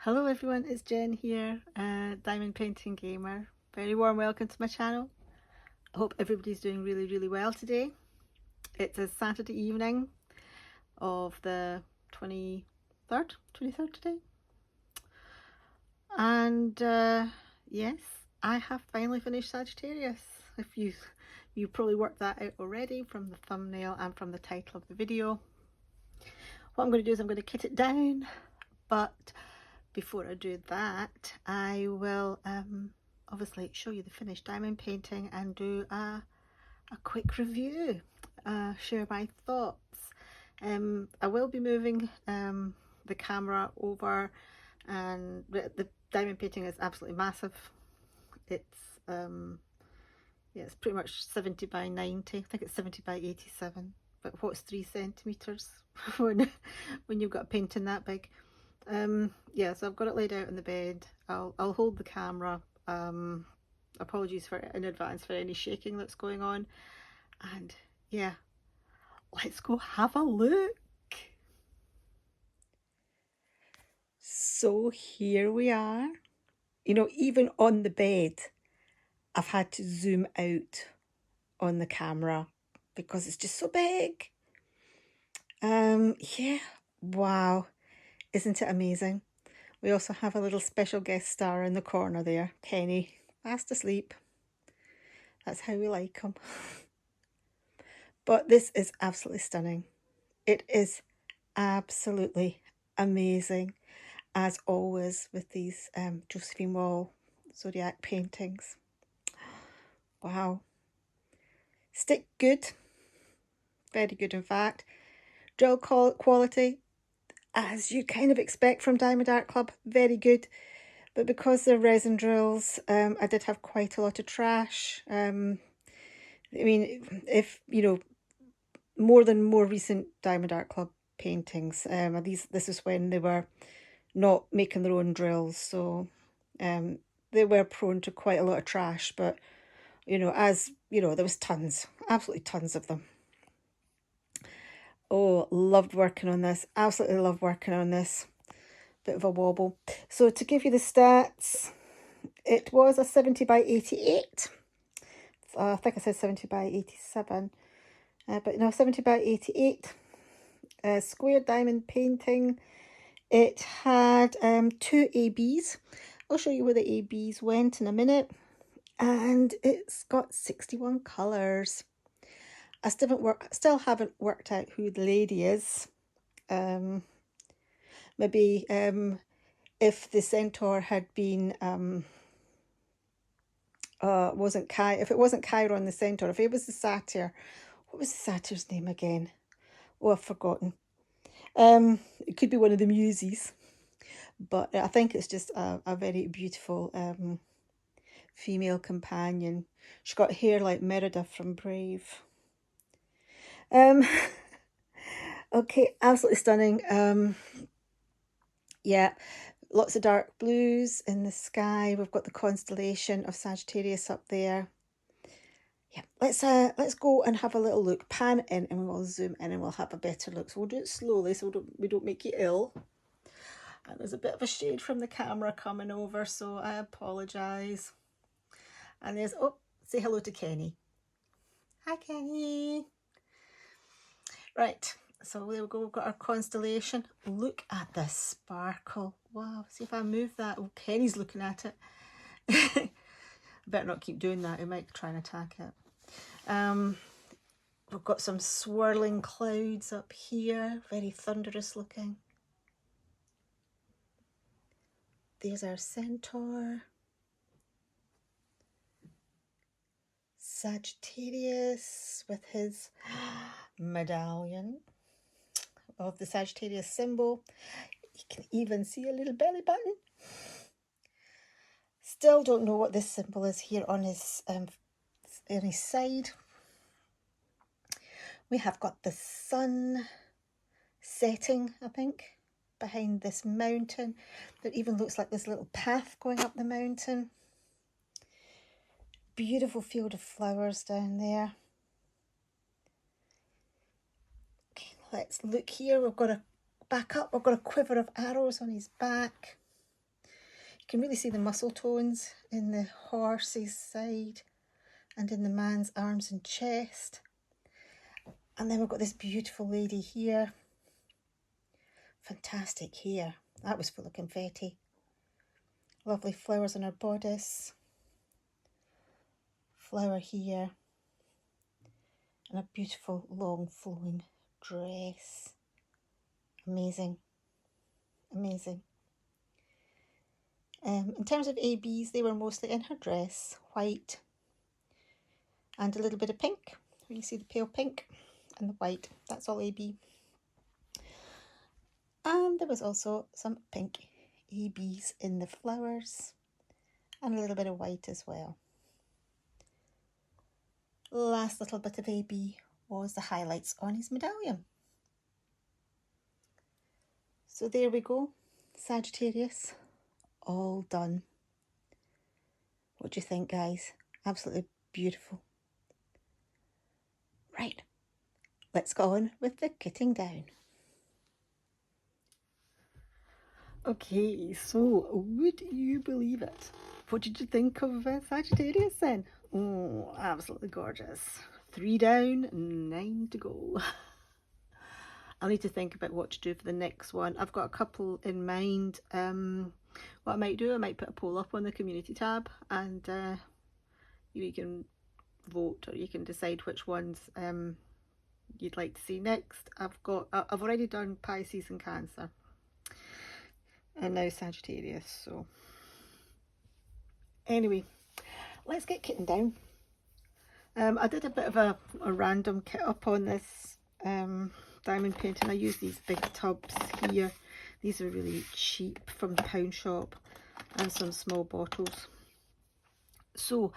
Hello everyone, it's Jen here, Diamond Painting Gamer. Very warm welcome to my channel. I hope everybody's doing really well today. It's a Saturday evening of the 23rd today. And yes, I have finally finished Sagittarius. If you probably worked that out already from the thumbnail and from the title of the video. What I'm going to do is I'm going to kit it down, but before I do that, I will obviously show you the finished diamond painting and do a quick review, share my thoughts. I will be moving the camera over, and the diamond painting is absolutely massive. It's yeah, it's pretty much 70 by 90. I think it's 70 by 87. But what's 3 centimeters when you've got a painting that big? Yeah, so I've got it laid out in the bed. I'll hold the camera. Apologies in advance for any shaking that's going on. And yeah, let's go have a look. So here we are. You know, even on the bed, I've had to zoom out on the camera because it's just so big. Yeah, wow. Isn't it amazing? We also have a little special guest star in the corner there, Kenny, fast asleep. That's how we like him. But this is absolutely stunning. It is absolutely amazing, as always with these Josephine Wall Zodiac paintings. Wow. Stick good. Very good, in fact. Drill quality, as you kind of expect from Diamond Art Club, very good. But because they're resin drills, I did have quite a lot of trash. I mean, if, you know, more recent Diamond Art Club paintings, this is when they were not making their own drills, so they were prone to quite a lot of trash. But, you know, as you know, there was tons, absolutely tons of them. Oh, loved working on this. Absolutely loved working on this. Bit of a wobble. So to give you the stats, it was a 70 by 88. I think I said 70 by 87. But no, 70 by 88. Square diamond painting. It had 2 ABs. I'll show you where the ABs went in a minute. And it's got 61 colours. I still haven't worked out who the lady is. Maybe if the centaur had been if it wasn't Chiron the centaur, if it was the satyr, what was the satyr's name again? Oh, I've forgotten. It could be one of the muses, but I think it's just a very beautiful female companion. She's got hair like Merida from Brave. Okay, absolutely stunning. Yeah, lots of dark blues in the sky. We've got the constellation of Sagittarius up there. Yeah, let's go and have a little look. Pan in and we'll zoom in and we'll have a better look. So we'll do it slowly so we don't make you ill. And there's a bit of a shade from the camera coming over, so I apologise. And there's, oh, say hello to Kenny. Hi, Kenny. Right, so there we go. We've got our constellation. Look at this sparkle. Wow, see if I move that. Oh, Kenny's looking at it. Better not keep doing that. He might try and attack it. We've got some swirling clouds up here. Very thunderous looking. There's our centaur. Sagittarius with his medallion of the Sagittarius symbol. You can even see a little belly button. Still don't know what this symbol is here on his side. We have got the sun setting, I think, behind this mountain. There even looks like this little path going up the mountain. Beautiful field of flowers down there. Okay, let's look here. We've got a back up. We've got a quiver of arrows on his back. You can really see the muscle tones in the horse's side and in the man's arms and chest. And then we've got this beautiful lady here. Fantastic hair. That was full of confetti. Lovely flowers on her bodice. Flower here. And a beautiful long flowing dress. Amazing. Amazing. In terms of ABs, they were mostly in her dress, white and a little bit of pink. You see the pale pink and the white. That's all AB. And there was also some pink ABs in the flowers and a little bit of white as well. Last little bit of AB was the highlights on his medallion. So there we go, Sagittarius, all done. What do you think, guys? Absolutely beautiful. Right, let's go on with the kitting down. Okay, so would you believe it? What did you think of Sagittarius then? Oh, absolutely gorgeous. 3 down, 9 to go. I'll need to think about what to do for the next one. I've got a couple in mind. What I might do, I might put a poll up on the community tab, and you can vote, or you can decide which ones you'd like to see next. I've already done Pisces and Cancer, and now Sagittarius. So anyway, let's get kitting down. I did a bit of a random kit up on this diamond painting. I use these big tubs here. These are really cheap from the pound shop, and some small bottles. So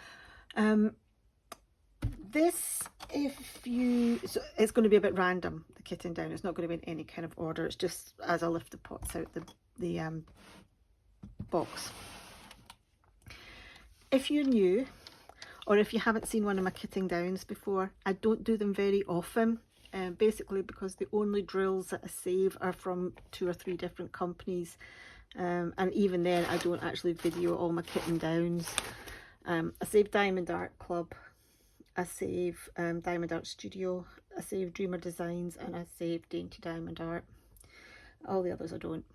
this, so it's going to be a bit random, the kitting down. It's not going to be in any kind of order. It's just as I lift the pots out the box. If you're new, or if you haven't seen one of my kitting downs before, I don't do them very often. Basically because the only drills that I save are from 2 or 3 different companies, and even then I don't actually video all my kitting downs. I save Diamond Art Club, I save Diamond Art Studio, I save Dreamer Designs, and I save Dainty Diamond Art. All the others I don't,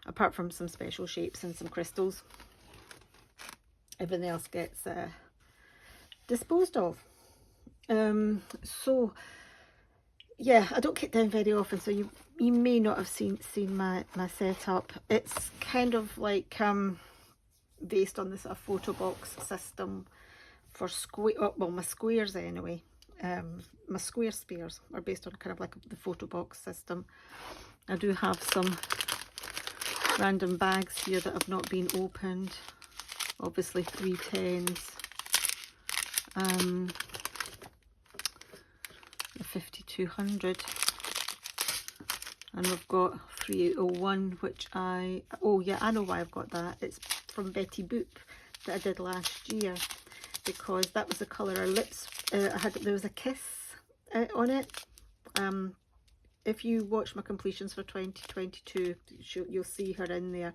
apart from some special shapes and some crystals. Everything else gets disposed of. So yeah, I don't kit down very often, so you may not have seen my setup. It's kind of like based on this sort of photo box system for my squares anyway. My square spears are based on kind of like the photo box system. I do have some random bags here that have not been opened. Obviously 3 10s. The 5200, and we've got 3801, which oh yeah, I know why I've got that. It's from Betty Boop that I did last year, because that was the colour her lips there was a kiss on it. If you watch my completions for 2022, you'll see her in there,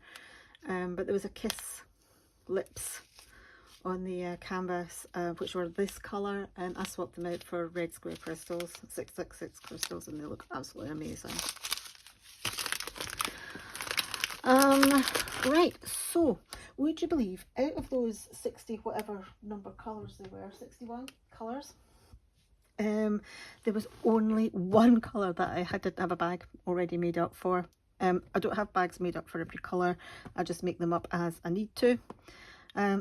but there was a kiss lips on the canvas, which were this colour, and I swapped them out for red square crystals, 666 crystals, and they look absolutely amazing. Right, so would you believe, out of those 60 whatever number colours they were, 61 colours, there was only 1 colour that I didn't have a bag already made up for. I don't have bags made up for every colour, I just make them up as I need to.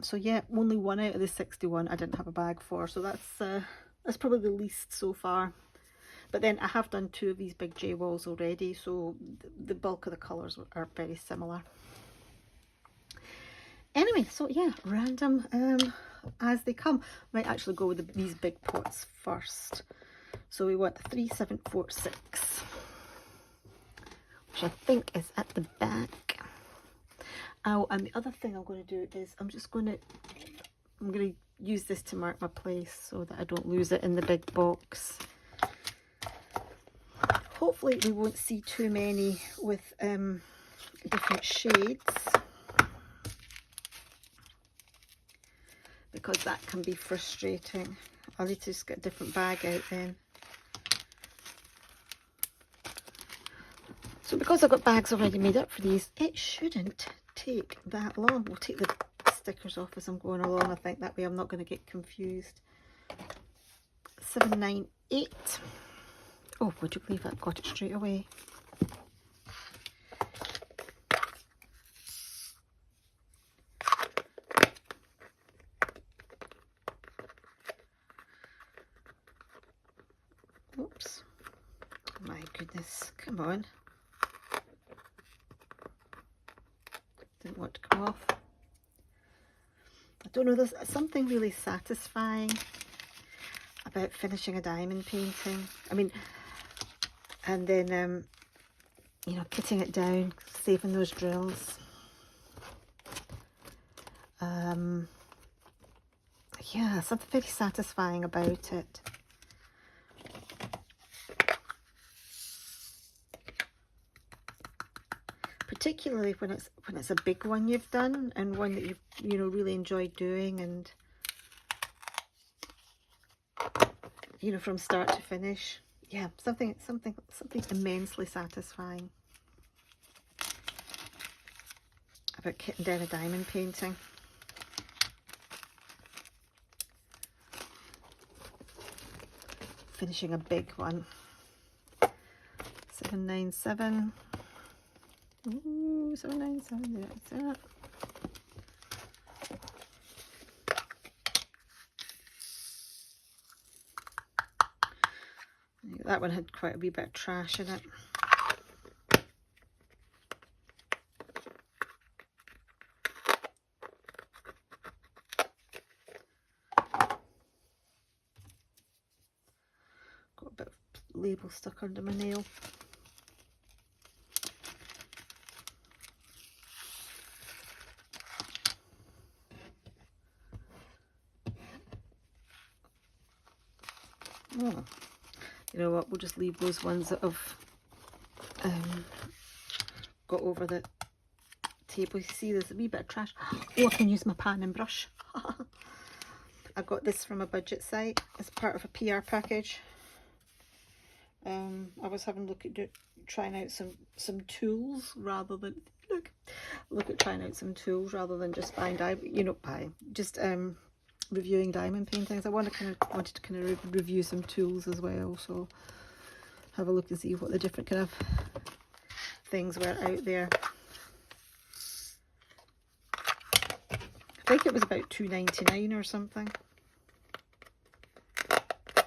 So yeah, only 1 out of the 61 I didn't have a bag for, so that's probably the least so far. But then I have done 2 of these big J walls already, so the bulk of the colours are very similar. Anyway, so yeah, random as they come. Might actually go with these big pots first. So we want the 3746, which I think is at the back. Oh, and the other thing I'm going to do is I'm going to use this to mark my place so that I don't lose it in the big box. Hopefully we won't see too many with different shades. because that can be frustrating. I'll need to just get a different bag out then. So because I've got bags already made up for these, it shouldn't take that long. We'll take the stickers off as I'm going along. I think that way I'm not going to get confused. 798. Oh, would you believe I got it straight away? Oops. My goodness, come on. Didn't want to come off. I don't know, there's something really satisfying about finishing a diamond painting. I mean, and then, you know, kitting it down, saving those drills. Yeah, something very satisfying about it. Particularly when it's a big one you've done and one that you know really enjoyed doing, and you know, from start to finish. Yeah, something immensely satisfying about kitting down a diamond painting. Finishing a big one. 797. Ooh, 797, that's it. That one had quite a wee bit of trash in it. Got a bit of label stuck under my nail. Oh, you know what, we'll just leave those ones that have got over the table. You see there's a wee bit of trash. Oh, I can use my pan and brush. I got this from a budget site as part of a PR package. I was having a look at trying out some tools rather than look at trying out some tools rather than just buying reviewing diamond paintings. I wanted to kind of review some tools as well, so have a look and see what the different kind of things were out there. I think it was about £2.99 or something. It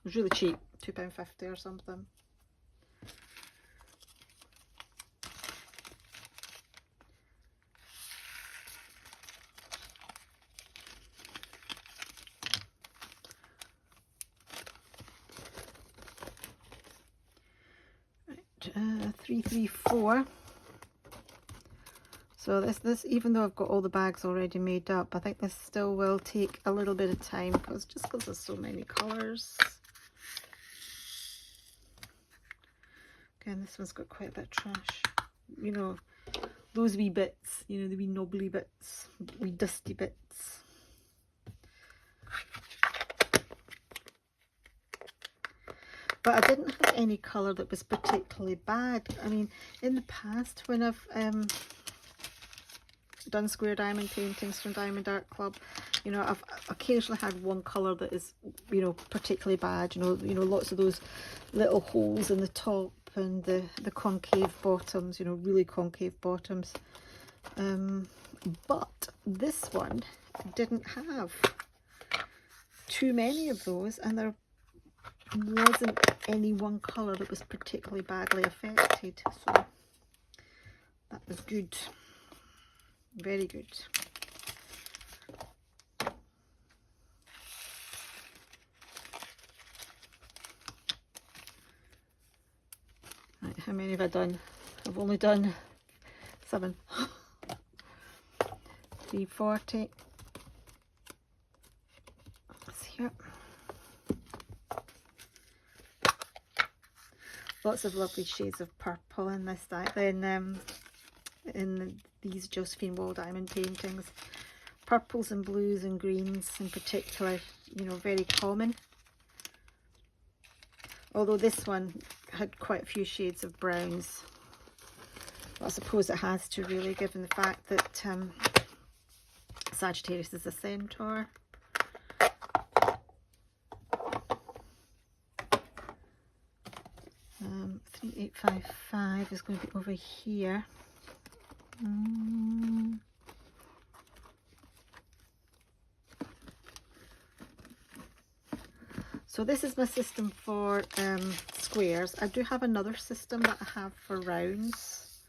was really cheap, £2.50 or something. Right, 334. So this, even though I've got all the bags already made up, I think this still will take a little bit of time because there's so many colours. Again, this one's got quite a bit of trash. You know, those wee bits, you know, the wee knobbly bits, wee dusty bits. But I didn't have any colour that was particularly bad. I mean, in the past when I've done square diamond paintings from Diamond Art Club, you know, I've occasionally had one colour that is, you know, particularly bad. You know, lots of those little holes in the top and the concave bottoms, you know, really concave bottoms. But this one didn't have too many of those, and there wasn't any one colour that was particularly badly affected, so that was good, very good. Right, how many have I done? I've only done 7. 340. That's here. Lots of lovely shades of purple in this in these Josephine Wall diamond paintings. purples and blues and greens in particular, you know, very common. Although this one had quite a few shades of browns. Well, I suppose it has to, really, given the fact that Sagittarius is a centaur. 3855 is going to be over here. So this is my system for squares. I do have another system that I have for rounds,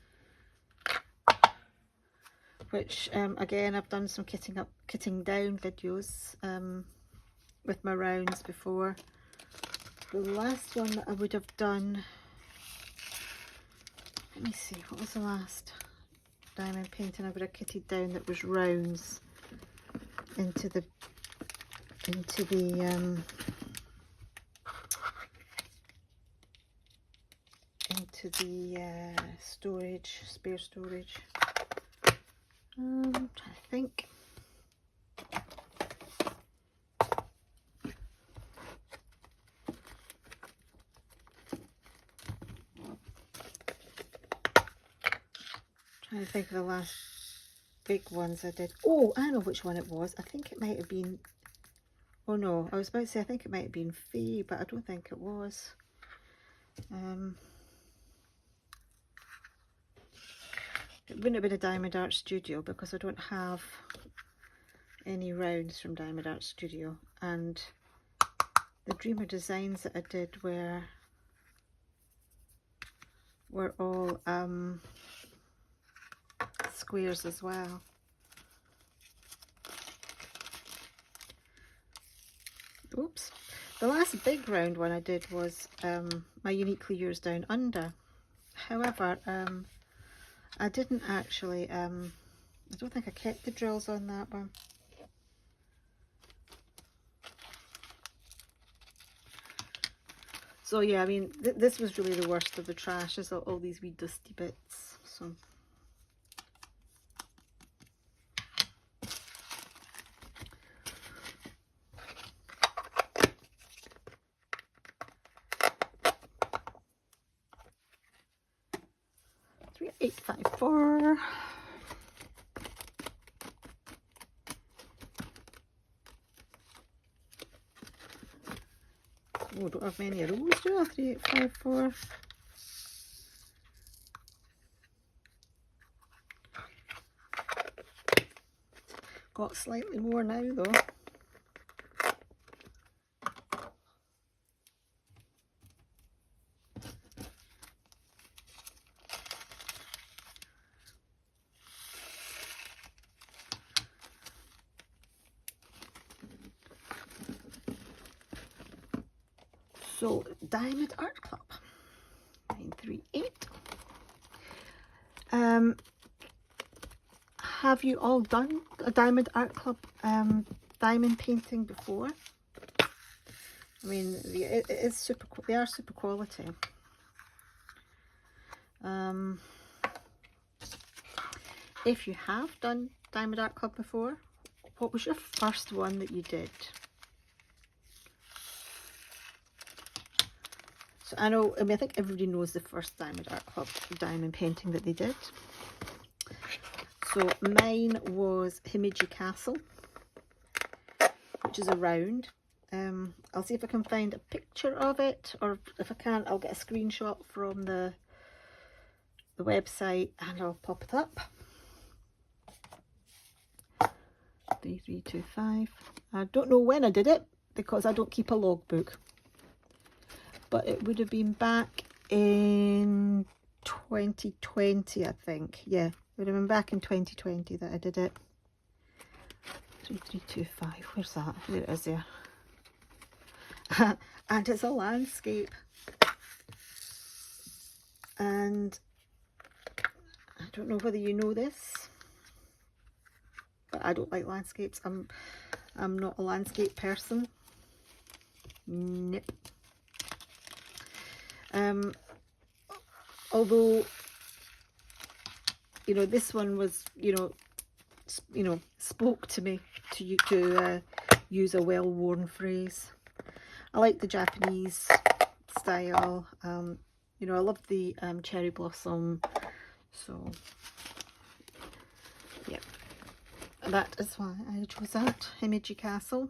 which again, I've done some kitting down videos with my rounds before. The last one that I would have done, let me see, what was the last diamond painting I would have kitted down that was rounds into the storage, spare storage. I'm trying to think. Trying to think of the last big ones I did. Oh, I know which one it was. I think it might have been, oh no, I was about to say I think it might have been Faye, but I don't think it was. It wouldn't have been a Diamond Art Studio because I don't have any rounds from Diamond Art Studio, and the Dreamer designs that I did were all squares as well. Oops. The last big round one I did was my Uniquely Yours Down Under. However, I didn't actually, I don't think I kept the drills on that one. So yeah, I mean, this was really the worst of the trash, is all these wee dusty bits. So. $854. Oh, don't have many of those, do I? 3854. Got slightly more now though. So, Diamond Art Club, 938. Have you all done a Diamond Art Club diamond painting before? I mean, it is super. They are super quality. If you have done Diamond Art Club before, what was your first one that you did? So I know, I mean, I think everybody knows the first Diamond Art Club diamond painting that they did. So mine was Himeji Castle, which is a round. I'll see if I can find a picture of it, or if I can't, I'll get a screenshot from the website and I'll pop it up. 3325. I don't know when I did it because I don't keep a logbook, but it would have been back in 2020, I think. Yeah, it would have been back in 2020 that I did it. 3325, where's that? There it is there. And it's a landscape. And I don't know whether you know this, but I don't like landscapes. I'm not a landscape person. Nope. Although, you know, this one was, you know, you know, spoke to me, to use a well-worn phrase. I like the Japanese style. You know, I love the cherry blossom. So, yeah, that is why I chose that, Himeji Castle.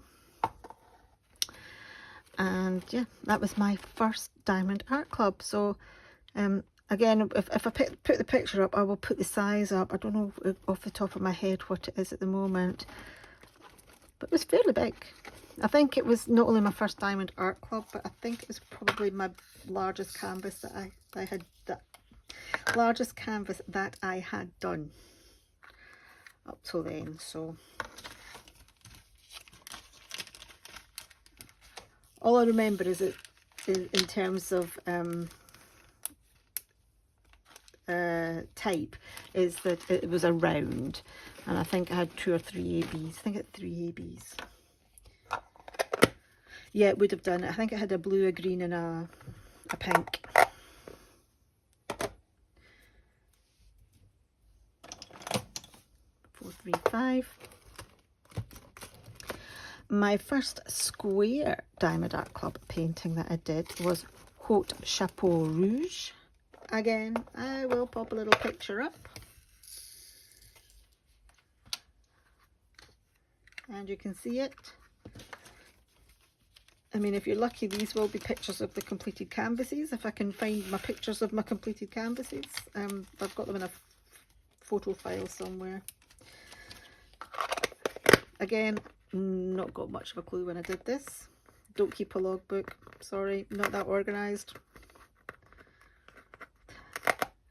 And yeah, that was my first Diamond Art Club. So again, if I put the picture up, I will put the size up. I don't know off the top of my head what it is at the moment, but it was fairly big. I think it was not only my first Diamond Art Club, but I think it was probably my largest canvas that I had done up till then. So all I remember is it in terms of type is that it was a round, and I think I had 2 or 3 ABs. I think it had 3 ABs. Yeah, it would have done. I think it had a blue, a green, and a pink. $435. My first square Diamond Art Club painting that I did was Haute Chapeau Rouge. Again, I will pop a little picture up. And you can see it. I mean, if you're lucky, these will be pictures of the completed canvases, if I can find my pictures of my completed canvases. I've got them in a photo file somewhere. Again, not got much of a clue when I did this. Don't keep a logbook. Sorry, not that organised.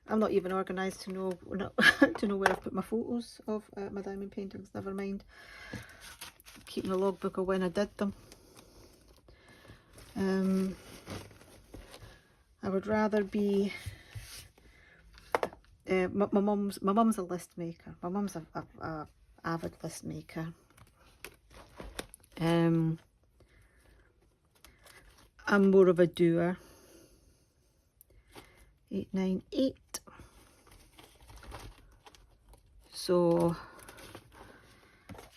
I'm not even organised to know to know where I've put my photos of my diamond paintings. Never mind keeping a logbook of when I did them. I would rather be. My mum's a list maker. My mum's a avid list maker. I'm more of a doer. 898. So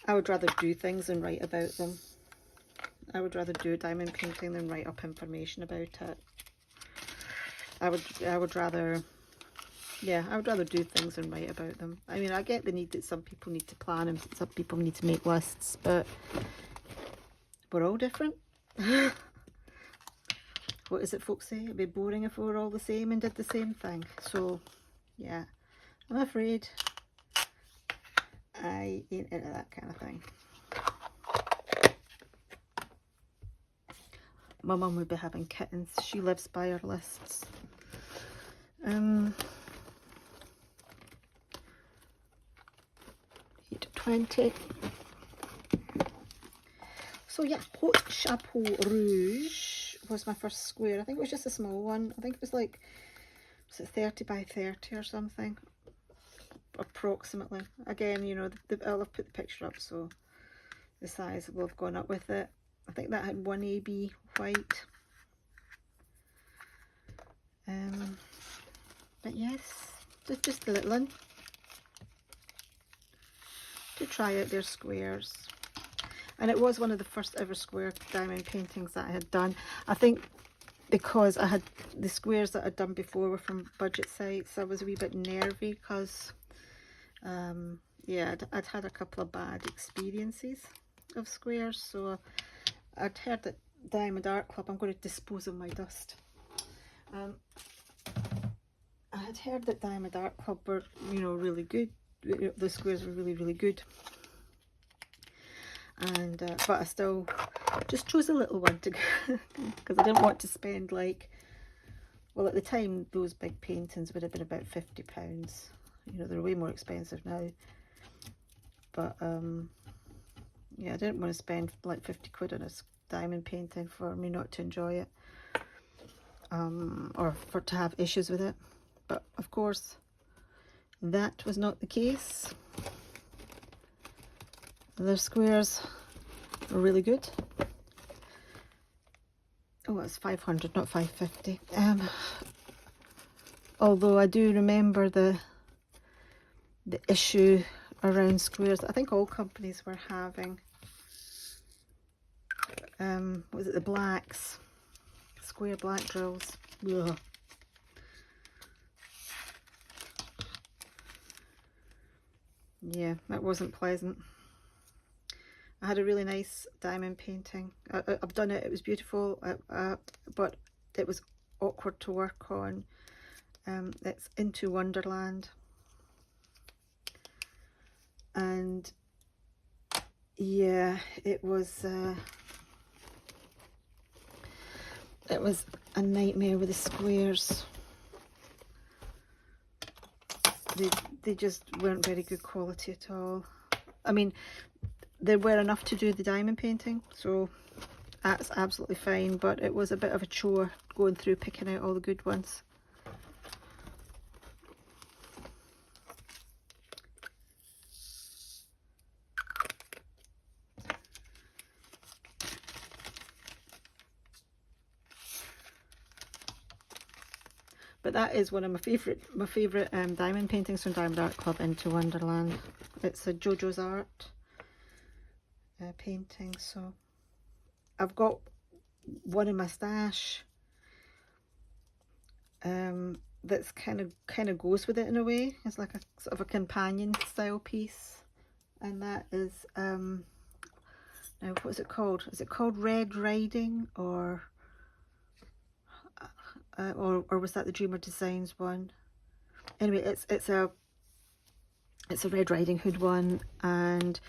I would rather do things than write about them. I would rather do a diamond painting than write up information about it. I would rather, yeah, I would rather do things than write about them. I mean, I get the need that some people need to plan and some people need to make lists, but we're all different. What is it folks say? It'd be boring if we were all the same and did the same thing. So, yeah, I'm afraid I ain't into that kind of thing. My mum would be having kittens. She lives by her lists. 820. So yeah, Haute Chapeau Rouge was my first square. I think it was just a small one. I think it was like, was it 30 by 30 or something? Approximately. Again, you know, I'll have put the picture up, so the size will have gone up with it. I think that had 1 AB white. But yes, just a little one. To try out their squares. And it was one of the first ever square diamond paintings that I had done. I think because I had the squares that I'd done before were from budget sites, I was a wee bit nervy because yeah, I'd had a couple of bad experiences of squares. So I'd heard that Diamond Art Club, I'm going to dispose of my dust. I had heard that Diamond Art Club were, you know, really good. The squares were really, really good. And but I still just chose a little one to because I didn't want to spend like, well, at the time those big paintings would have been about £50. You know, they're way more expensive now. But yeah, I didn't want to spend like 50 quid on a diamond painting for me not to enjoy it, or for to have issues with it. But of course that was not the case. Their squares are really good. Oh, it's 500, not 550. Although I do remember the issue around squares. I think all companies were having, was it the blacks? Square black drills. Ugh. Yeah, that wasn't pleasant. I had a really nice diamond painting. I've done it, it was beautiful, but it was awkward to work on. It's Into Wonderland. And yeah, it was a nightmare with the squares. They just weren't very good quality at all. I mean, there were enough to do the diamond painting, so that's absolutely fine, but it was a bit of a chore going through picking out all the good ones. But that is one of my favourite diamond paintings from Diamond Art Club, Into Wonderland. It's a JoJo's Art painting. So I've got one in my stash that's kind of goes with it in a way. It's like a sort of a companion style piece, and that is now what's it called? Is it called Red Riding or was that the Dreamer Designs one? Anyway, it's a Red Riding Hood one, and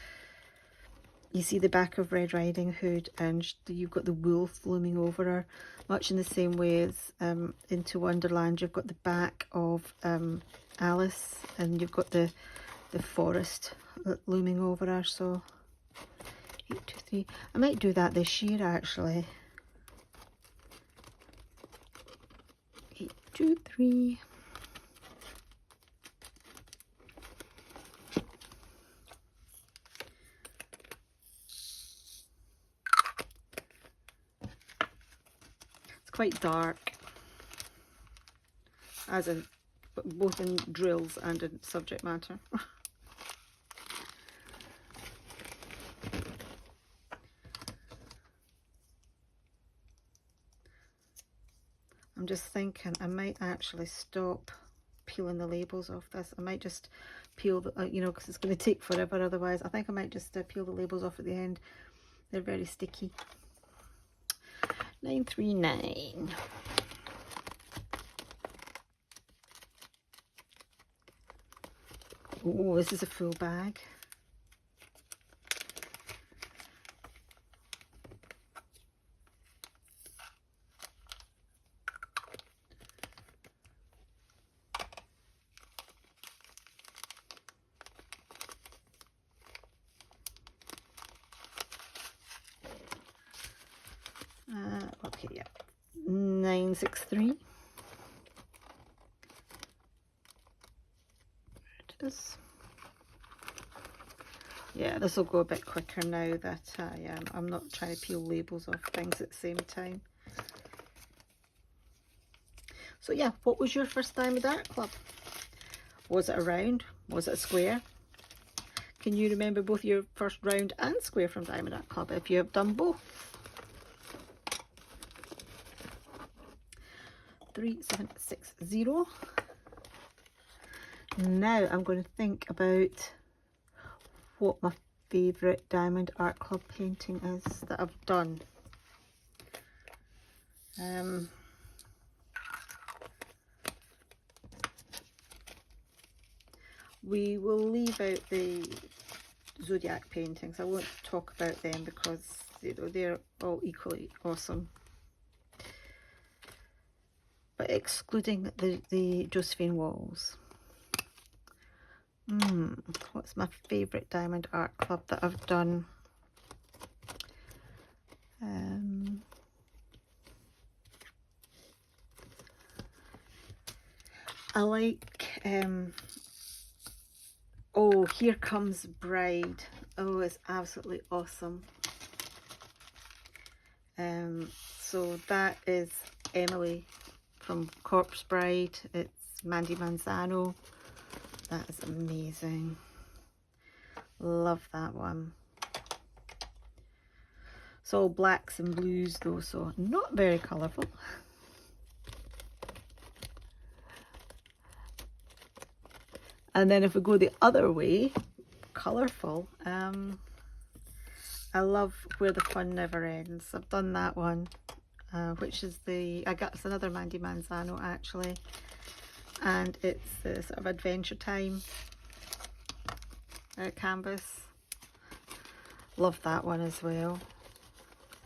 you see the back of Red Riding Hood, and you've got the wolf looming over her, much in the same way as Into Wonderland. You've got the back of Alice, and you've got the forest looming over her. So 8, 2, 3. I might do that this year actually. 8, 2, 3. It's quite dark, as in both in drills and in subject matter. I'm just thinking I might actually stop peeling the labels off this. I might just peel the, you know, because it's going to take forever otherwise. I think I might just peel the labels off at the end. They're very sticky. 939. Oh, this is a full bag. Okay, yeah. 963. There it is. Yeah, this will go a bit quicker now that I'm not trying to peel labels off things at the same time. So yeah, what was your first Diamond Art Club? Was it a round? Was it a square? Can you remember both your first round and square from Diamond Art Club if you have done both? 3760. Now I'm going to think about what my favourite Diamond Art Club painting is that I've done. We will leave out the Zodiac paintings. I won't talk about them because they're all equally awesome. But excluding the Josephine Walls. What's my favourite Diamond Art Club that I've done? I like oh, Here Comes Bride. Oh, it's absolutely awesome. So that is Emily from Corpse Bride. It's Mandy Manzano. That is amazing. Love that one. It's all blacks and blues though, so not very colourful. And then if we go the other way, colourful, I love Where the Fun Never Ends. I've done that one, which is it's another Mandy Manzano actually, and it's the sort of Adventure Time canvas. Love that one as well.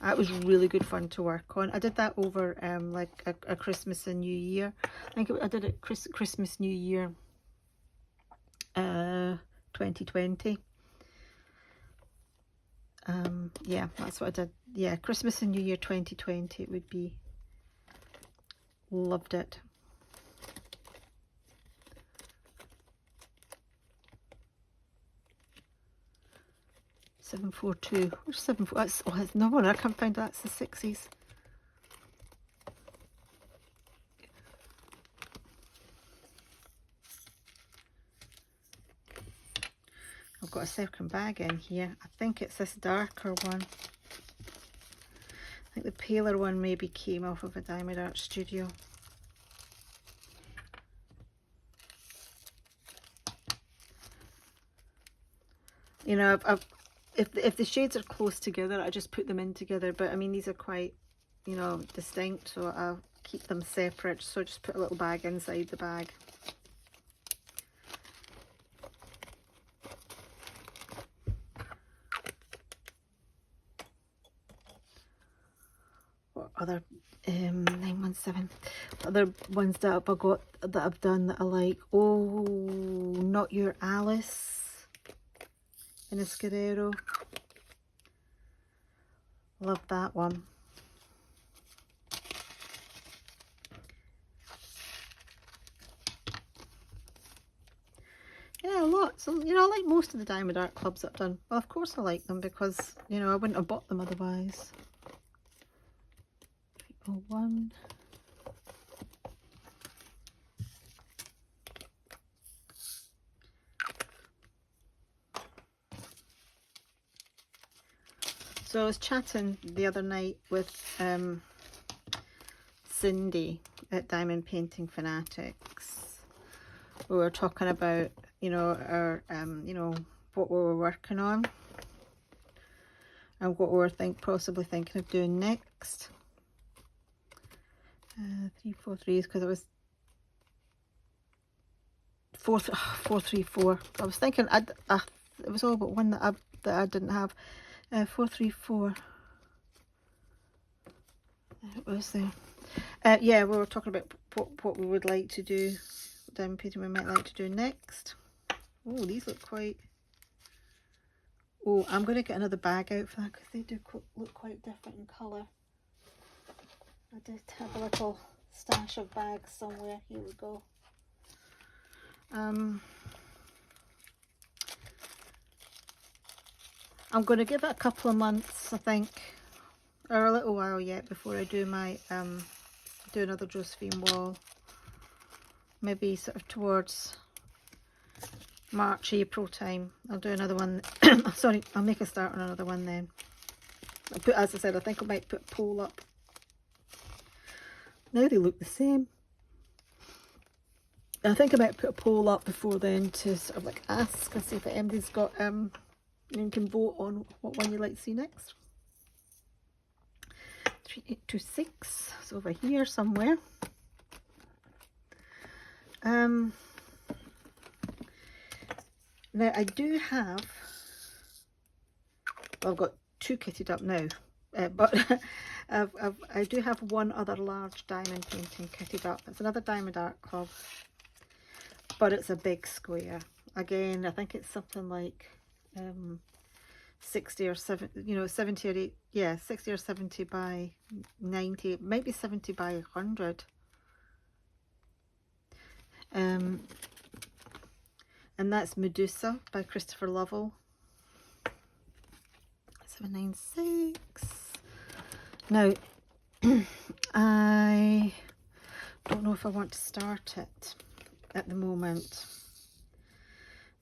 That was really good fun to work on. I did that over like a Christmas and New Year. I think I did it Christmas New Year 2020. Yeah, that's what I did. Yeah, Christmas and New Year 2020 it would be. Loved it. $742. Where's 74? That's, oh, it's no one. I can't find that. That's the 60s. I've got a second bag in here. I think it's this darker one. I think the paler one maybe came off of a Diamond Art Studio. You know, if the shades are close together, I just put them in together. But I mean, these are quite, you know, distinct, so I'll keep them separate. So just put a little bag inside the bag. What other 917? Other ones that I've done that I like. Oh, Not Your Alice in a Escudero. Love that one. Yeah, lots. So, you know, I like most of the Diamond Art Clubs I've done. Well, of course I like them because, you know, I wouldn't have bought them otherwise. 301. So I was chatting the other night with Cindy at Diamond Painting Fanatics. We were talking about, you know, our you know, what we were working on and what we were possibly thinking of doing next. 343 is because it was 434. I was thinking it was all but one that I didn't have. 434. It was there. Yeah, we were talking about what we would like to do. Diamond painting we might like to do next. Oh, these look quite. Oh, I'm going to get another bag out for that because they do look quite different in colour. I did have a little stash of bags somewhere. Here we go. I'm going to give it a couple of months, I think, or a little while yet before I do my do another Josephine wall. Maybe sort of towards March, April time. I'll do another one. Sorry, I'll make a start on another one then. As I said, I think I might put a poll up. Now they look the same. I think I might put a poll up before then to sort of like ask and see if anybody's got you can vote on what one you'd like to see next. 3826. It's over here somewhere. Now I do have, well, I've got two kitted up now, but I do have one other large diamond painting kitted up. It's another Diamond Art Club, but it's a big square. Again, I think it's something like 60 or 70, you know, 70 or 80, yeah, 60 or 70 by 90, it might be 70 by 100. And that's Medusa by Christopher Lovell. 796. Now, I don't know if I want to start it at the moment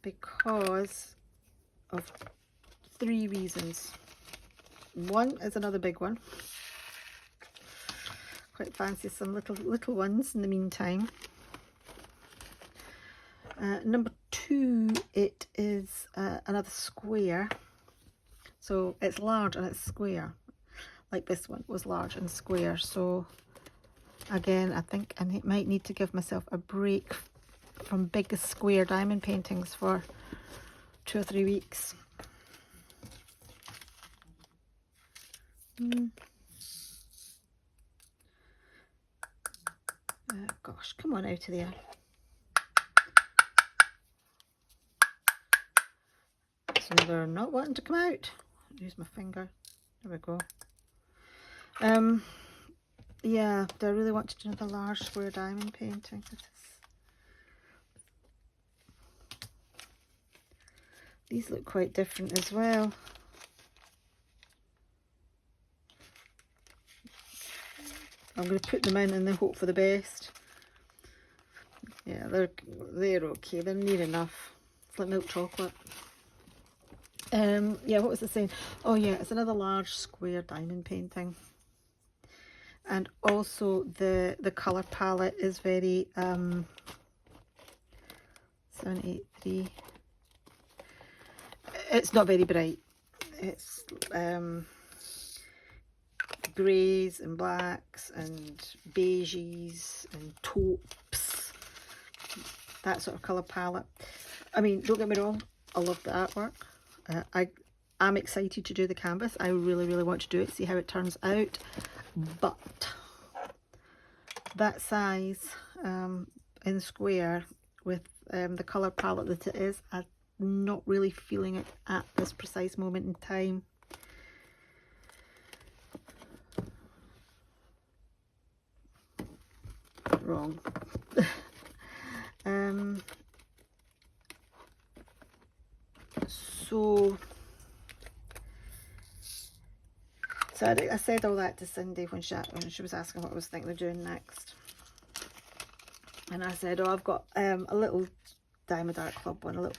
because of 3 reasons. One is another big one. Quite fancy some little ones in the meantime. Number 2, it is another square. So it's large and it's square. Like this one was large and square. So again, I think I might need to give myself a break from big square diamond paintings for 2 or 3 weeks. Gosh, come on out of there. So they're not wanting to come out. Use my finger. There we go. Yeah, do I really want to do another large square diamond painting? These look quite different as well. I'm going to put them in and then hope for the best. Yeah, they're okay. They're near enough. It's like milk chocolate. Yeah, what was I saying? Oh yeah, it's another large square diamond painting. And also the colour palette is very 783. It's not very bright. It's greys and blacks and beiges and taupes, that sort of colour palette. I mean, don't get me wrong, I love the artwork. I'm excited to do the canvas. I really want to do it, see how it turns out. But that size in square with the colour palette that it is, I'm not really feeling it at this precise moment in time. Wrong. So I said all that to Cindy when she was asking what I was thinking of doing next, and I said, oh, I've got a little Diamond Art Club one, a little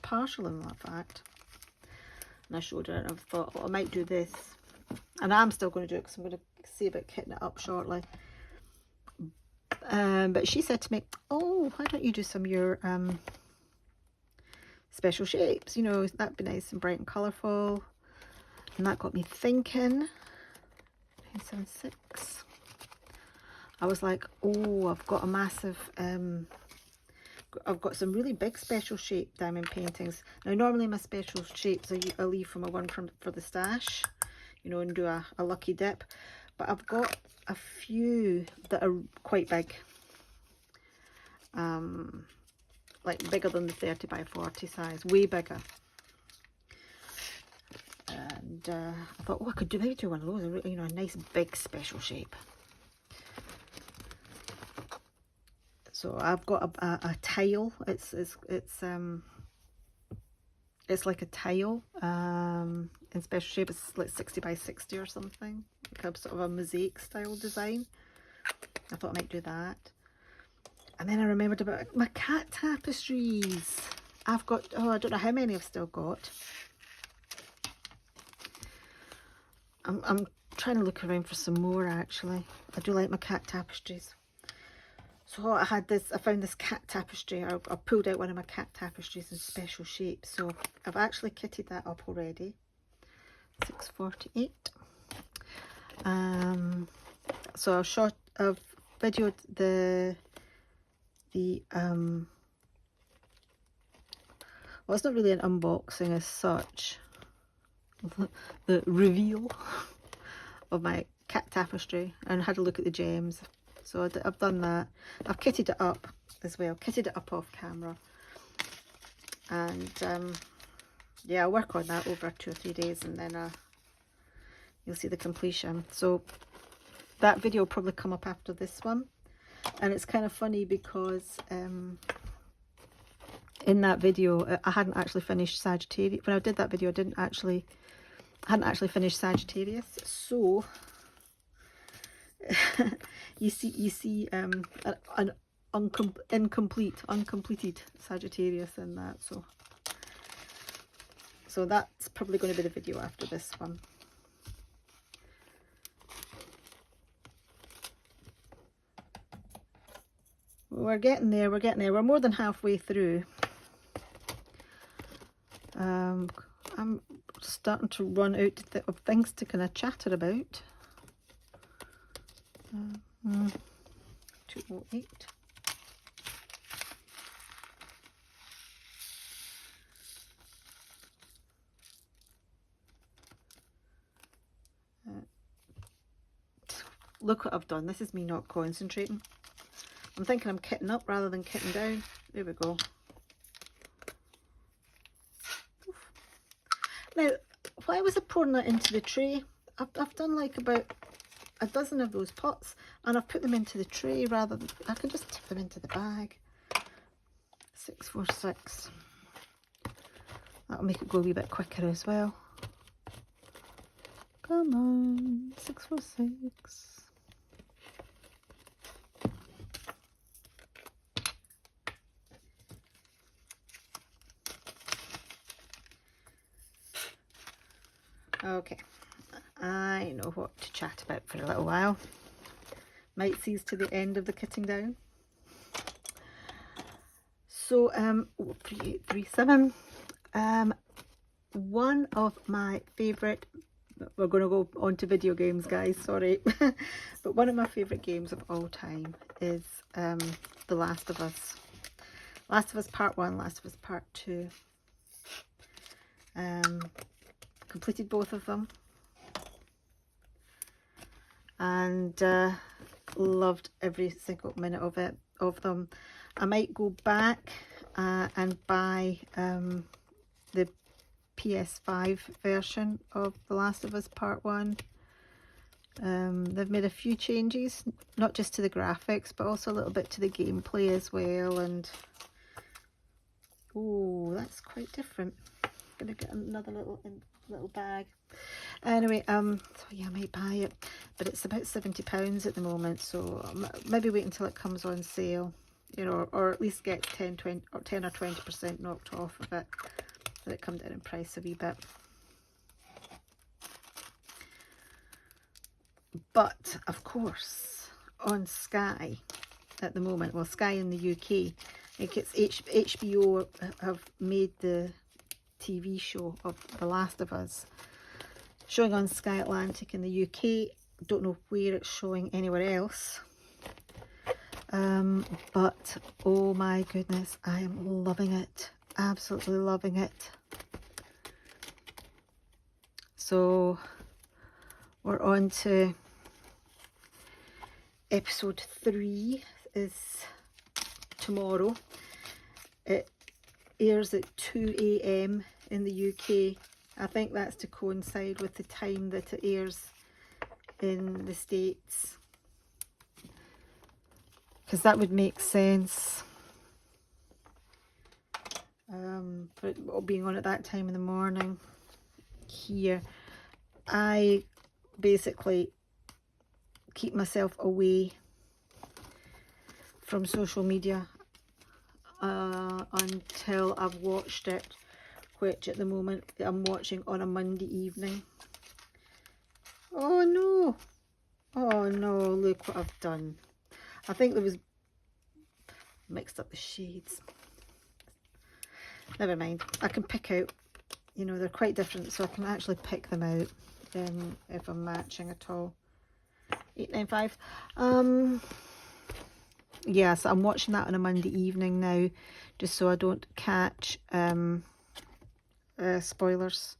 partial in fact, and I showed her and I thought, oh, I might do this, and I'm still going to do it because I'm going to see about kitting it up shortly. But she said to me, oh, why don't you do some of your special shapes, you know, that'd be nice and bright and colourful. And that got me thinking. 976. I was like, oh, I've got a massive I've got some really big special shape diamond paintings. Now normally my special shapes I leave from a one for the stash, you know, and do a lucky dip, but I've got a few that are quite big, like bigger than the 30 by 40 size, way bigger. And I thought, oh, I could maybe do one of those, you know, a nice big special shape. So I've got a tile. It's like a tile in special shape. It's like 60 by 60 or something, like a sort of a mosaic style design. I thought I might do that. And then I remembered about my cat tapestries. I've got, oh, I don't know how many I've still got. I'm trying to look around for some more actually. I do like my cat tapestries. So I found this cat tapestry. I pulled out one of my cat tapestries in special shape. So I've actually kitted that up already. 648. So I've videoed the well, it's not really an unboxing as such. The reveal of my cat tapestry, and had a look at the gems. So I've done that. I've kitted it up as well, kitted it up off camera, and yeah, I'll work on that over 2 or 3 days, and then you'll see the completion. So that video will probably come up after this one, and it's kind of funny because in that video I hadn't actually finished Sagittarius. When I did that video, I hadn't actually finished Sagittarius, so you see an uncompleted Sagittarius in that. So So that's probably going to be the video after this one. We're getting there, we're getting there. We're more than halfway through. I'm starting to run out of things to kind of chatter about. 208. Look what I've done. This is me not concentrating. I'm thinking I'm kitting up rather than kitting down. There we go. Now, why was I pouring that into the tray? I've done like about a dozen of those pots, and I've put them into the tray rather than, I can just tip them into the bag. 646. That'll make it go a wee bit quicker as well. Come on, 646. Okay, I know what to chat about for a little while. Might see us to the end of the kitting down. So 3837. One of my favourite, we're going to go on to video games, guys, sorry. But one of my favourite games of all time is The Last of Us. Last of Us Part 1, Last of Us Part 2. Completed both of them. And loved every single minute of them. I might go back and buy the PS5 version of The Last of Us Part 1. They've made a few changes, not just to the graphics, but also a little bit to the gameplay as well. And oh, that's quite different. Gonna get another little bag. Anyway, so yeah, I might buy it, but it's about £70 at the moment, so maybe wait until it comes on sale, you know, or at least get 10 or 20% knocked off of it, let it come down in price a wee bit. But of course, on Sky at the moment, well, Sky in the UK, I think it's HBO have made the TV show of The Last of Us, showing on Sky Atlantic in the UK. Don't know where it's showing anywhere else, but oh my goodness, I am loving it, absolutely loving it. So we're on to episode 3 is tomorrow. It airs at 2 AM in the UK. I think that's to coincide with the time that it airs in the States, because that would make sense for it being on at that time in the morning here. I basically keep myself away from social media until I've watched it, which at the moment I'm watching on a Monday evening. Oh no, oh no, look what I've done. I think there was mixed up the shades. Never mind, I can pick out, you know, they're quite different, so I can actually pick them out if I'm matching at all. 895. Yeah, so I'm watching that on a Monday evening now, just so I don't catch spoilers.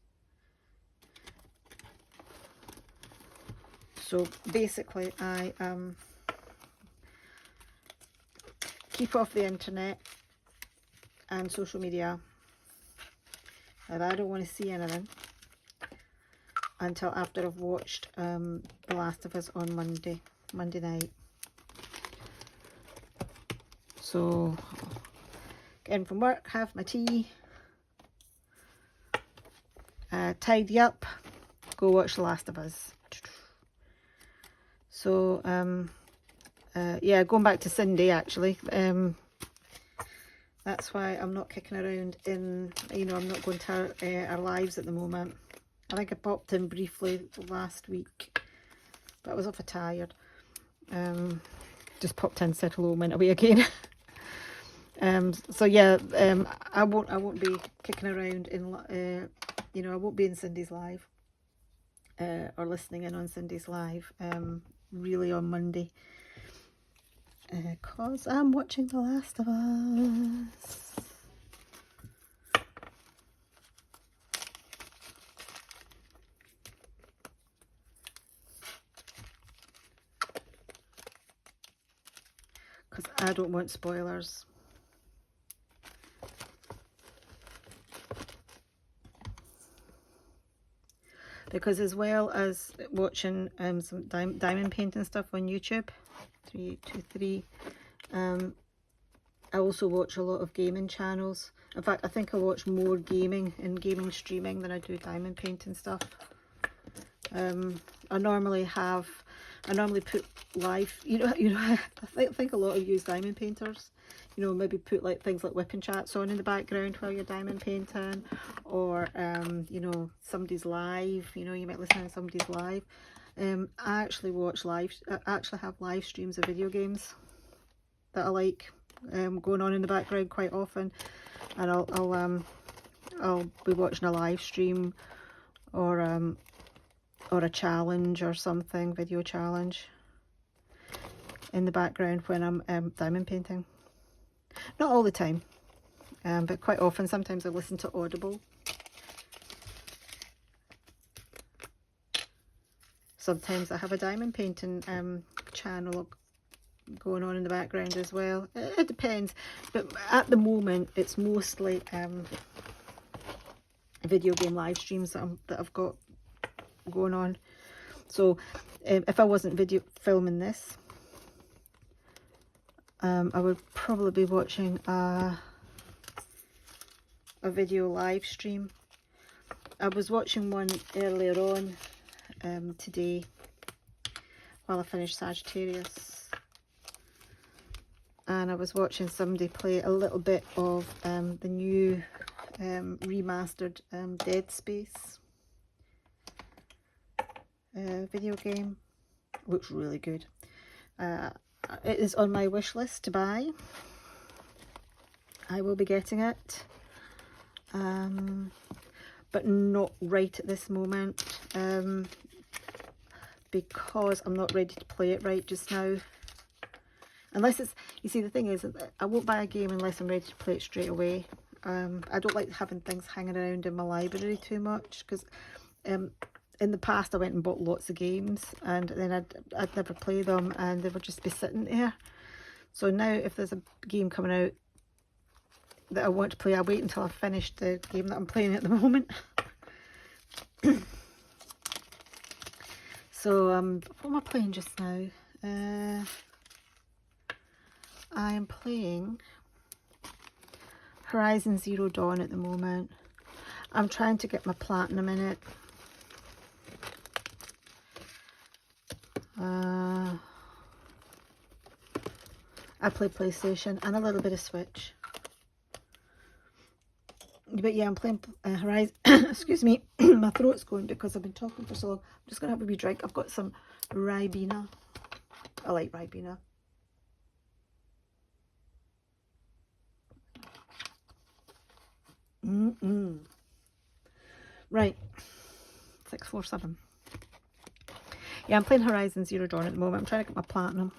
So basically I keep off the internet and social media, and I don't want to see anything until after I've watched The Last of Us on Monday night. So get in from work, have my tea, tidy up, go watch The Last of Us. So yeah, going back to Cindy actually, That's why I'm not kicking around in, you know, I'm not going to our lives at the moment. I think I popped in briefly last week, but I was awful tired. Just popped in, said hello, went away again. So yeah, I won't be kicking around in, you know, I won't be in Cindy's live, or listening in on Cindy's live, really on Monday, cause I'm watching The Last of Us. Because I don't want spoilers. Because as well as watching some diamond painting stuff on YouTube, 3823, I also watch a lot of gaming channels. In fact, I think I watch more gaming and gaming streaming than I do diamond painting stuff. I normally put live, you know, I think a lot of you use diamond painters, you know, maybe put like things like whipping chats on in the background while you're diamond painting, or you know, somebody's live, you know, you might listen to somebody's live. I actually have live streams of video games that I like going on in the background quite often, and I'll be watching a live stream or a challenge or something, video challenge in the background when I'm diamond painting. Not all the time, but quite often. Sometimes I listen to Audible. Sometimes I have a diamond painting channel going on in the background as well. It depends, but at the moment it's mostly video game live streams that I've got going on. So if I wasn't filming this, I would probably be watching a video live stream. I was watching one earlier on today while I finished Sagittarius, and I was watching somebody play a little bit of the new remastered Dead Space video game. Looks really good. It is on my wish list to buy. I will be getting it, but not right at this moment, because I'm not ready to play it right just now. Unless it's, you see, the thing is, I won't buy a game unless I'm ready to play it straight away. I don't like having things hanging around in my library too much, because in the past I went and bought lots of games and then I'd never play them, and they would just be sitting there. So now if there's a game coming out that I want to play, I wait until I've finished the game that I'm playing at the moment. So what am I playing just now? I am playing Horizon Zero Dawn at the moment. I'm trying to get my platinum in it. I play PlayStation and a little bit of Switch. But yeah, I'm playing Horizon. Excuse me, my throat's going because I've been talking for so long. I'm just going to have a wee drink. I've got some Ribena. I like Ribena. Right, 647. Yeah, I'm playing Horizon Zero Dawn at the moment. I'm trying to get my platinum.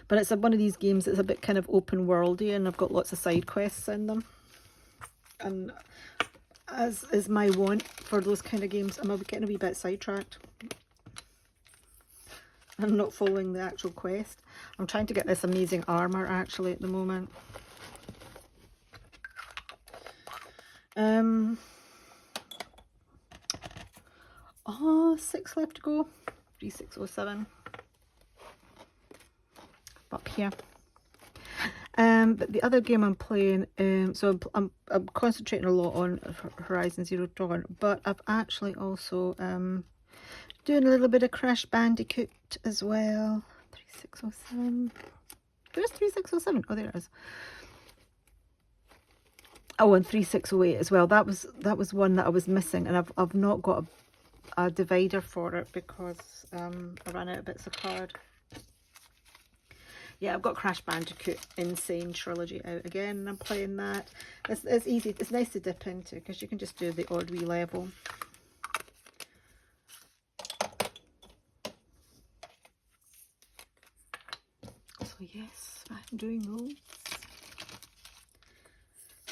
But it's one of these games that's a bit kind of open worldy, and I've got lots of side quests in them. And as is my want for those kind of games, I'm getting a wee bit sidetracked. I'm not following the actual quest. I'm trying to get this amazing armor actually at the moment. Oh, 6 left to go. 3607. Up here. But the other game I'm playing, so I'm concentrating a lot on Horizon Zero Dawn, but I've actually also doing a little bit of Crash Bandicoot as well. 3607. There's 3607. Oh, there it is. Oh, and 3608 as well. That was one that I was missing, and I've not got a divider for it because I ran out of bits of card. Yeah, I've got Crash Bandicoot Insane Trilogy out again, and I'm playing that. It's easy. It's nice to dip into because you can just do the odd wee level. So yes, I'm doing those.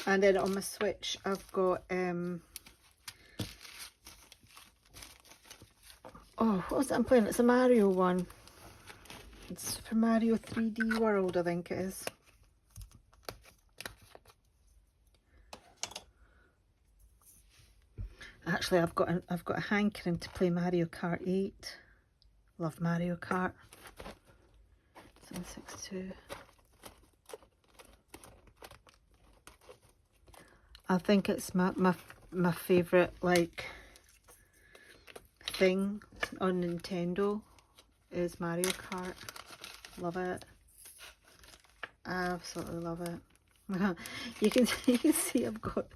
And then on my Switch, I've got oh, what was it I'm playing? It's a Mario one. It's for Mario 3D World, I think it is. Actually, I've got a hankering to play Mario Kart 8. Love Mario Kart. 762. I think it's my favourite like thing on Nintendo is Mario Kart. Love it. Absolutely love it. You can see I've got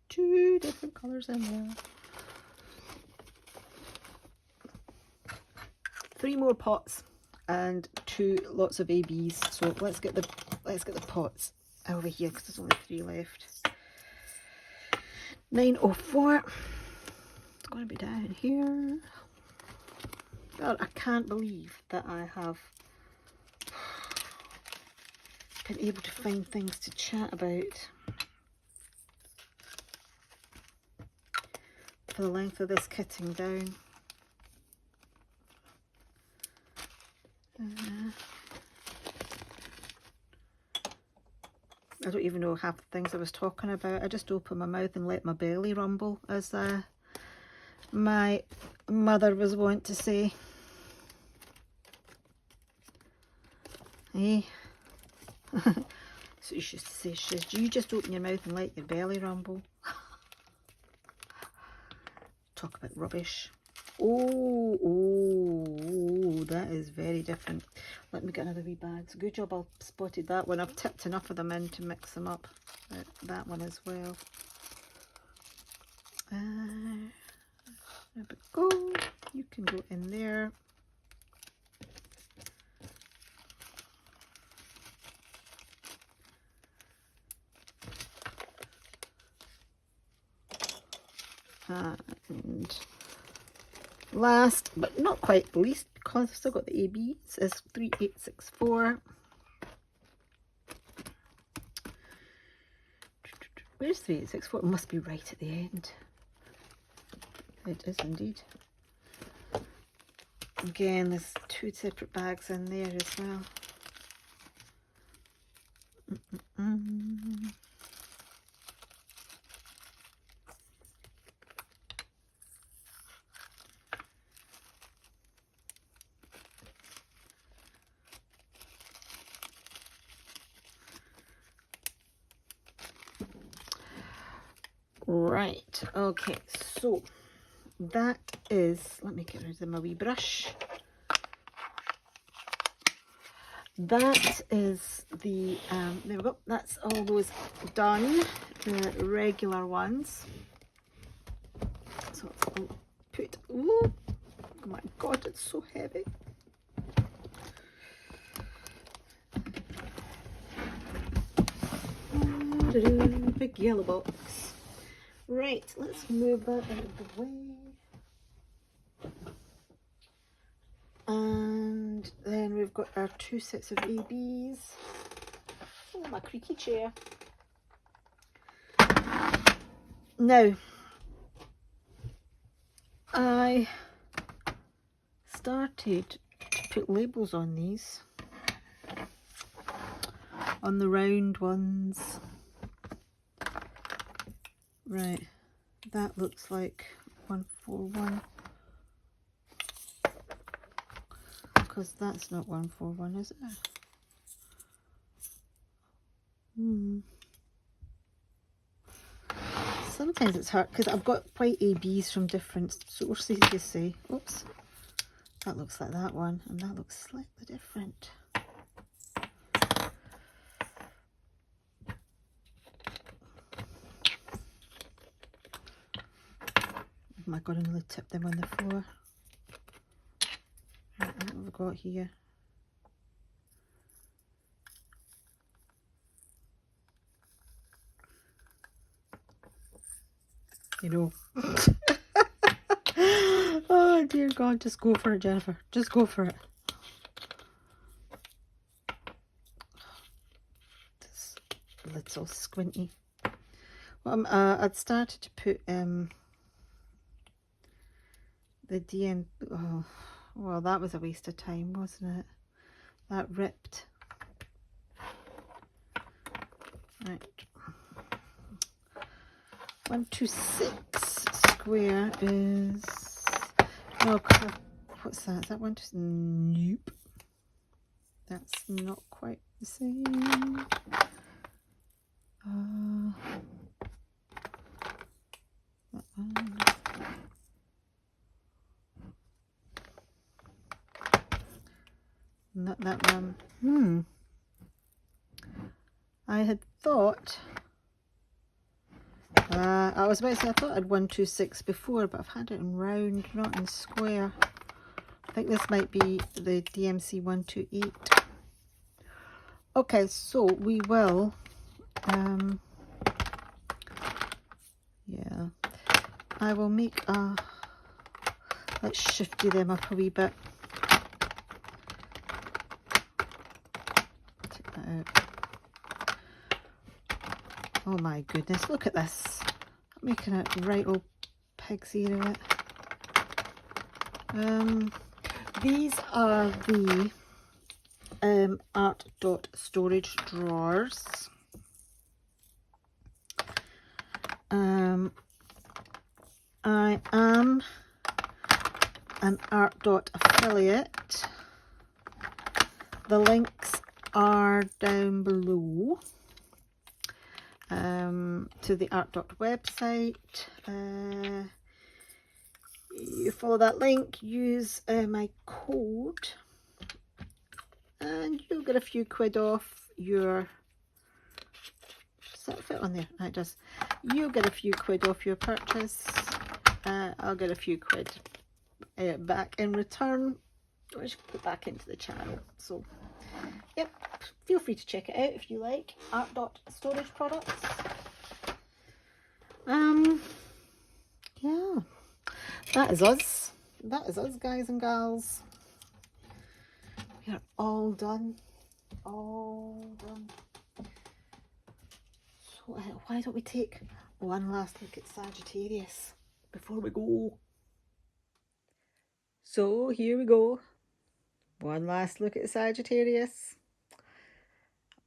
2 different colours in there. 3 more pots and 2 lots of ABs. So let's get the pots over here because there's only 3 left. 904. It's going to be down here. God, I can't believe that I have been able to find things to chat about for the length of this kitting down. I don't even know half the things I was talking about. I just opened my mouth and let my belly rumble, as my mother was wont to say. Eh? So she used to say, you just open your mouth and let your belly rumble. Talk about rubbish. Oh, that is very different. Let me get another wee bag. So good job I spotted that one. I've tipped enough of them in to mix them up. That one as well. There we go. You can go in there. And last but not quite least, because I've still got the ABs, is 3864. Where's 3864? It must be right at the end. It is indeed. Again, there's 2 separate bags in there as well. Right, okay, so that is, let me get rid of my wee brush. That is the, there we go, that's all those done, the regular ones. So I'll put, oh my god, it's so heavy. Big yellow box. Right, let's move that out of the way. And then we've got our 2 sets of ABs. Oh, my creaky chair. Now, I started to put labels on these, on the round ones. Right, that looks like 141, because that's not 141, is it? Sometimes it's hard because I've got white ABs from different sources, you see. Oops, that looks like that one, and that looks slightly different. my god, I nearly tipped them on the floor. Right, what have we got here? You know. Oh dear God, just go for it, Jennifer. Just go for it. This lid's all squinty. Well, I'd started to put the DM. Oh, well, that was a waste of time, wasn't it? That ripped. Right. 126 square is. No, what's that? Is that one? Nope. That's not quite the same. That one. Not that one. I had thought. I was about to say I thought I'd 126 before, but I've had it in round, not in square. I think this might be the DMC 128. Okay, so we will. Yeah, I will make a. Let's shifty them up a wee bit. Take that out. Oh my goodness, look at this. I'm making it right old pig's ear of it. These are the Art Dot storage drawers. I am an Art Dot affiliate. The links are down below to the Art Dot website. You follow that link, use my code, and you'll get a few quid off your. Does that fit on there? It does. You'll get a few quid off your purchase. I'll get a few quid back in return, which I'll put back into the channel. So, yep, feel free to check it out if you like. Art Dot storage products. Yeah, that is us. That is us, guys and gals. We are all done. All done. So why don't we take one last look at Sagittarius before we go? So here we go. One last look at Sagittarius.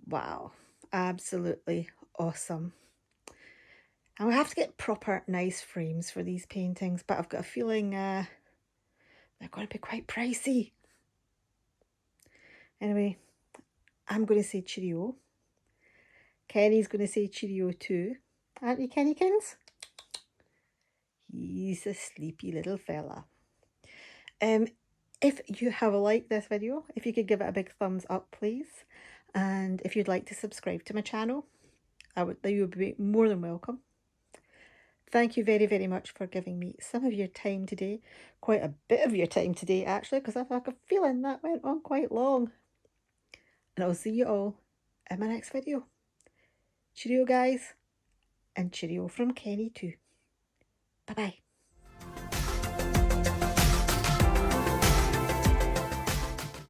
Wow, absolutely awesome. And we have to get proper nice frames for these paintings, but I've got a feeling they're going to be quite pricey. Anyway, I'm going to say cheerio. Kenny's going to say cheerio too. Aren't you, Kennykins? He's a sleepy little fella. If you have liked this video, if you could give it a big thumbs up, please. And if you'd like to subscribe to my channel, you would be more than welcome. Thank you very, very much for giving me some of your time today. Quite a bit of your time today, actually, because I've got a feeling that went on quite long. And I'll see you all in my next video. Cheerio, guys. And cheerio from Kenny too. Bye-bye.